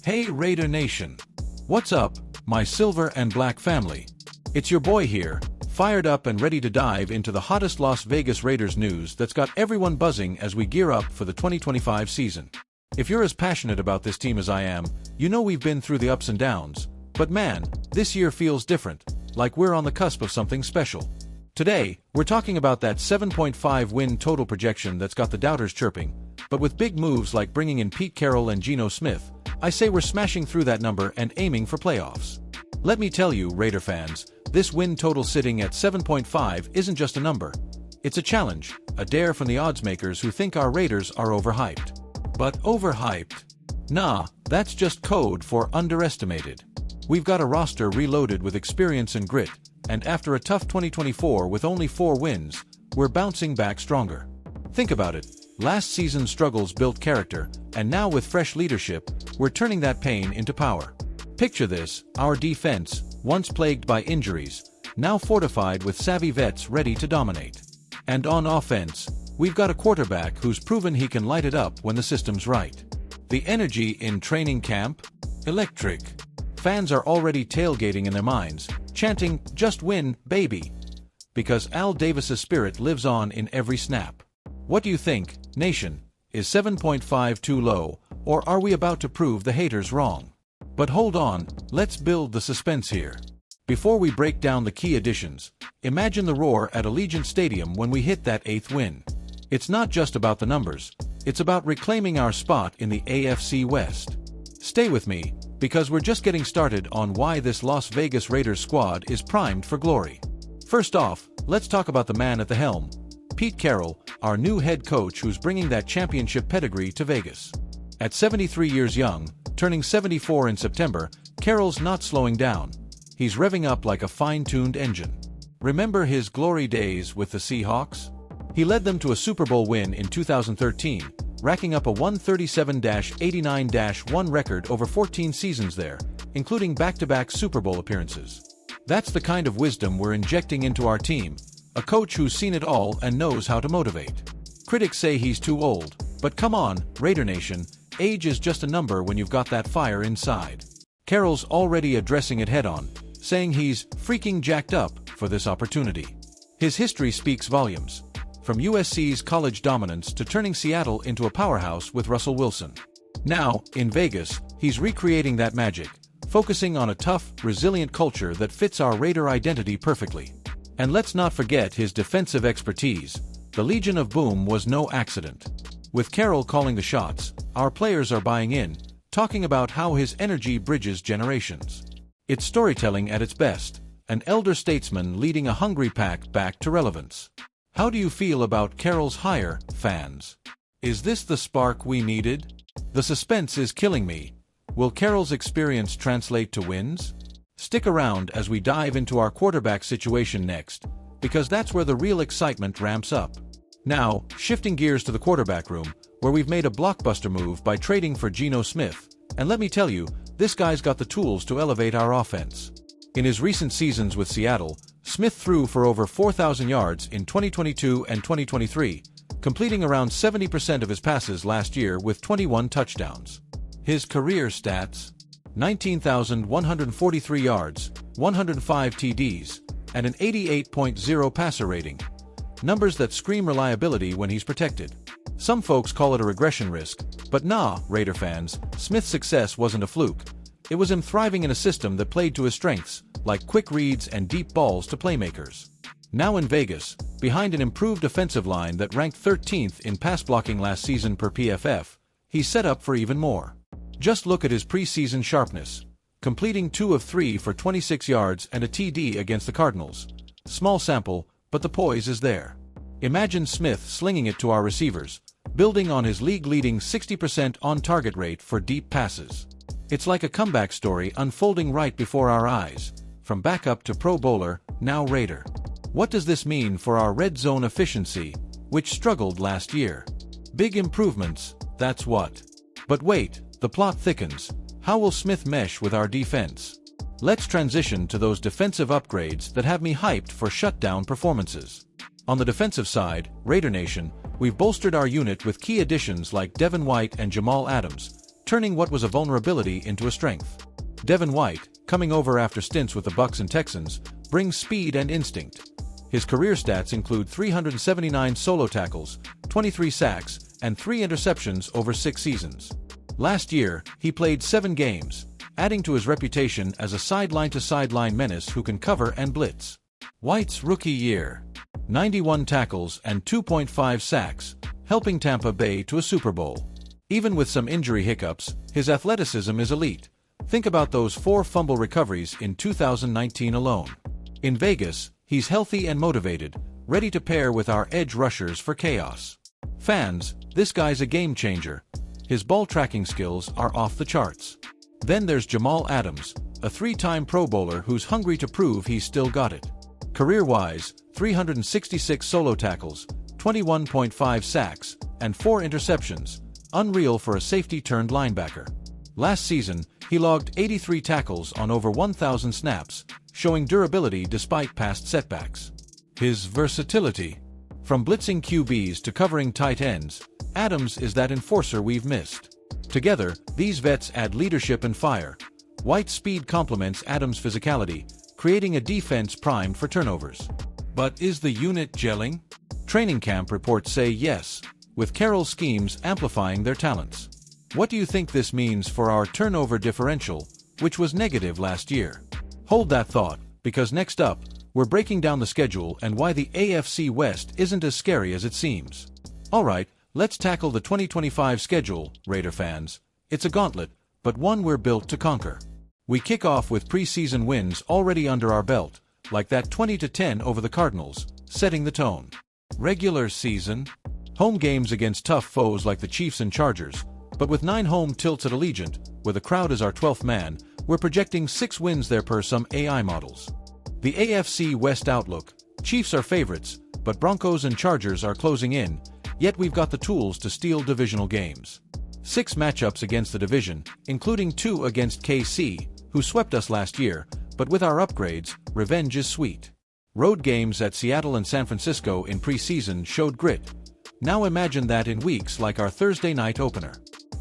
Hey Raider Nation! What's up, my silver and black family? It's your boy here, fired up and ready to dive into the hottest Las Vegas Raiders news that's got everyone buzzing as we gear up for the 2025 season. If you're as passionate about this team as I am, you know we've been through the ups and downs, but man, this year feels different, like we're on the cusp of something special. Today, we're talking about that 7.5 win total projection that's got the doubters chirping, but with big moves like bringing in Pete Carroll and Geno Smith, I say we're smashing through that number and aiming for playoffs. Let me tell you, Raider fans, this win total sitting at 7.5 isn't just a number. It's a challenge, a dare from the odds makers who think our Raiders are overhyped. But overhyped? Nah, that's just code for underestimated. We've got a roster reloaded with experience and grit, and after a tough 2024 with only 4 wins, we're bouncing back stronger. Think about it. Last season's struggles built character, and now with fresh leadership, we're turning that pain into power. Picture this, our defense, once plagued by injuries, now fortified with savvy vets ready to dominate. And on offense, we've got a quarterback who's proven he can light it up when the system's right. The energy in training camp? Electric. Fans are already tailgating in their minds, chanting, "Just win, baby!" Because Al Davis's spirit lives on in every snap. What do you think, Nation? Is 7.5 too low, or are we about to prove the haters wrong? But hold on, let's build the suspense here. Before we break down the key additions, imagine the roar at Allegiant Stadium when we hit that 8th win. It's not just about the numbers, it's about reclaiming our spot in the AFC West. Stay with me, because we're just getting started on why this Las Vegas Raiders squad is primed for glory. First off, let's talk about the man at the helm, Pete Carroll, our new head coach who's bringing that championship pedigree to Vegas. At 73 years young, turning 74 in September, Carroll's not slowing down. He's revving up like a fine-tuned engine. Remember his glory days with the Seahawks? He led them to a Super Bowl win in 2013, racking up a 137-89-1 record over 14 seasons there, including back-to-back Super Bowl appearances. That's the kind of wisdom we're injecting into our team, a coach who's seen it all and knows how to motivate. Critics say he's too old, but come on, Raider Nation, age is just a number when you've got that fire inside. Carroll's already addressing it head-on, saying he's freaking jacked up for this opportunity. His history speaks volumes, from USC's college dominance to turning Seattle into a powerhouse with Russell Wilson. Now, in Vegas, he's recreating that magic, focusing on a tough, resilient culture that fits our Raider identity perfectly. And let's not forget his defensive expertise. The Legion of Boom was no accident. With Carroll calling the shots, our players are buying in, talking about how his energy bridges generations. It's storytelling at its best, an elder statesman leading a hungry pack back to relevance. How do you feel about Carroll's hire, fans? Is this the spark we needed? The suspense is killing me. Will Carroll's experience translate to wins? Stick around as we dive into our quarterback situation next, because that's where the real excitement ramps up. Now, shifting gears to the quarterback room, where we've made a blockbuster move by trading for Geno Smith, and let me tell you, this guy's got the tools to elevate our offense. In his recent seasons with Seattle, Smith threw for over 4,000 yards in 2022 and 2023, completing around 70% of his passes last year with 21 touchdowns. His career stats: 19,143 yards, 105 TDs, and an 88.0 passer rating. Numbers that scream reliability when he's protected. Some folks call it a regression risk, but nah, Raider fans, Smith's success wasn't a fluke. It was him thriving in a system that played to his strengths, like quick reads and deep balls to playmakers. Now in Vegas, behind an improved offensive line that ranked 13th in pass blocking last season per PFF, he's set up for even more. Just look at his preseason sharpness, completing 2 of 3 for 26 yards and a TD against the Cardinals. Small sample, but the poise is there. Imagine Smith slinging it to our receivers, building on his league-leading 60% on-target rate for deep passes. It's like a comeback story unfolding right before our eyes, from backup to Pro Bowler, now Raider. What does this mean for our red zone efficiency, which struggled last year? Big improvements, that's what. But wait, the plot thickens. How will Smith mesh with our defense? Let's transition to those defensive upgrades that have me hyped for shutdown performances. On the defensive side, Raider Nation, we've bolstered our unit with key additions like Devin White and Jamal Adams, turning what was a vulnerability into a strength. Devin White, coming over after stints with the Bucks and Texans, brings speed and instinct. His career stats include 379 solo tackles, 23 sacks, and 3 interceptions over 6 seasons. Last year, he played 7 games, adding to his reputation as a sideline-to-sideline menace who can cover and blitz. White's rookie year: 91 tackles and 2.5 sacks, helping Tampa Bay to a Super Bowl. Even with some injury hiccups, his athleticism is elite. Think about those 4 fumble recoveries in 2019 alone. In Vegas, he's healthy and motivated, ready to pair with our edge rushers for chaos. Fans, this guy's a game changer. His ball tracking skills are off the charts. Then there's Jamal Adams, a 3-time Pro Bowler who's hungry to prove he's still got it. Career-wise, 366 solo tackles, 21.5 sacks, and 4 interceptions, unreal for a safety-turned linebacker. Last season, he logged 83 tackles on over 1,000 snaps, showing durability despite past setbacks. His versatility: from blitzing QBs to covering tight ends, Adams is that enforcer we've missed. Together, these vets add leadership and fire. White's speed complements Adams' physicality, creating a defense primed for turnovers. But is the unit gelling? Training camp reports say yes, with Carroll's schemes amplifying their talents. What do you think this means for our turnover differential, which was negative last year? Hold that thought, because next up, we're breaking down the schedule and why the AFC West isn't as scary as it seems. Alright, let's tackle the 2025 schedule, Raider fans. It's a gauntlet, but one we're built to conquer. We kick off with preseason wins already under our belt, like that 20-10 over the Cardinals, setting the tone. Regular season: home games against tough foes like the Chiefs and Chargers, but with 9 home tilts at Allegiant, where the crowd is our 12th man, we're projecting 6 wins there per some AI models. The AFC West outlook: Chiefs are favorites, but Broncos and Chargers are closing in, yet we've got the tools to steal divisional games. 6 matchups against the division, including 2 against KC, who swept us last year, but with our upgrades, revenge is sweet. Road games at Seattle and San Francisco in preseason showed grit. Now imagine that in weeks like our Thursday night opener.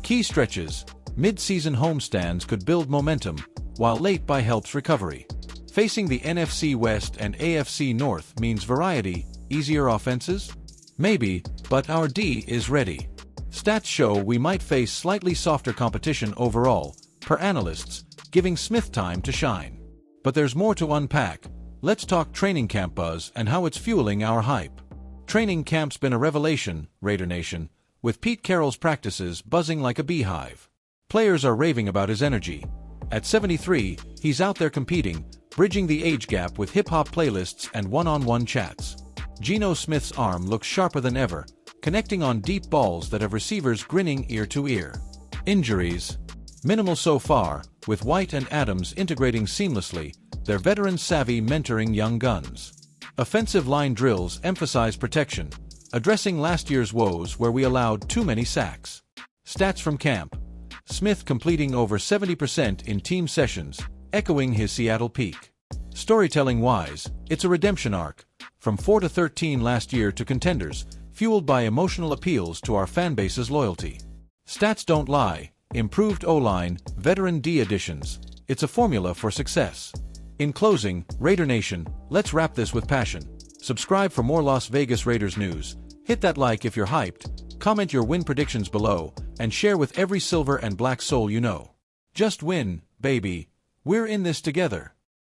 Key stretches: mid-season homestands could build momentum, while late bye helps recovery. Facing the NFC West and AFC North means variety, easier offenses? Maybe, but our D is ready. Stats show we might face slightly softer competition overall, per analysts, giving Smith time to shine. But there's more to unpack. Let's talk training camp buzz and how it's fueling our hype. Training camp's been a revelation, Raider Nation, with Pete Carroll's practices buzzing like a beehive. Players are raving about his energy. At 73, he's out there competing, bridging the age gap with hip-hop playlists and one-on-one chats. Geno Smith's arm looks sharper than ever, connecting on deep balls that have receivers grinning ear to ear. Injuries: minimal so far, with White and Adams integrating seamlessly, their veteran-savvy mentoring young guns. Offensive line drills emphasize protection, addressing last year's woes where we allowed too many sacks. Stats from camp: Smith completing over 70% in team sessions, echoing his Seattle peak. Storytelling-wise, it's a redemption arc, from 4-13 last year to contenders, fueled by emotional appeals to our fanbase's loyalty. Stats don't lie: improved O-line, veteran D additions. It's a formula for success. In closing, Raider Nation, let's wrap this with passion. Subscribe for more Las Vegas Raiders news, hit that like if you're hyped, comment your win predictions below, and share with every silver and black soul you know. Just win, baby. We're in this together.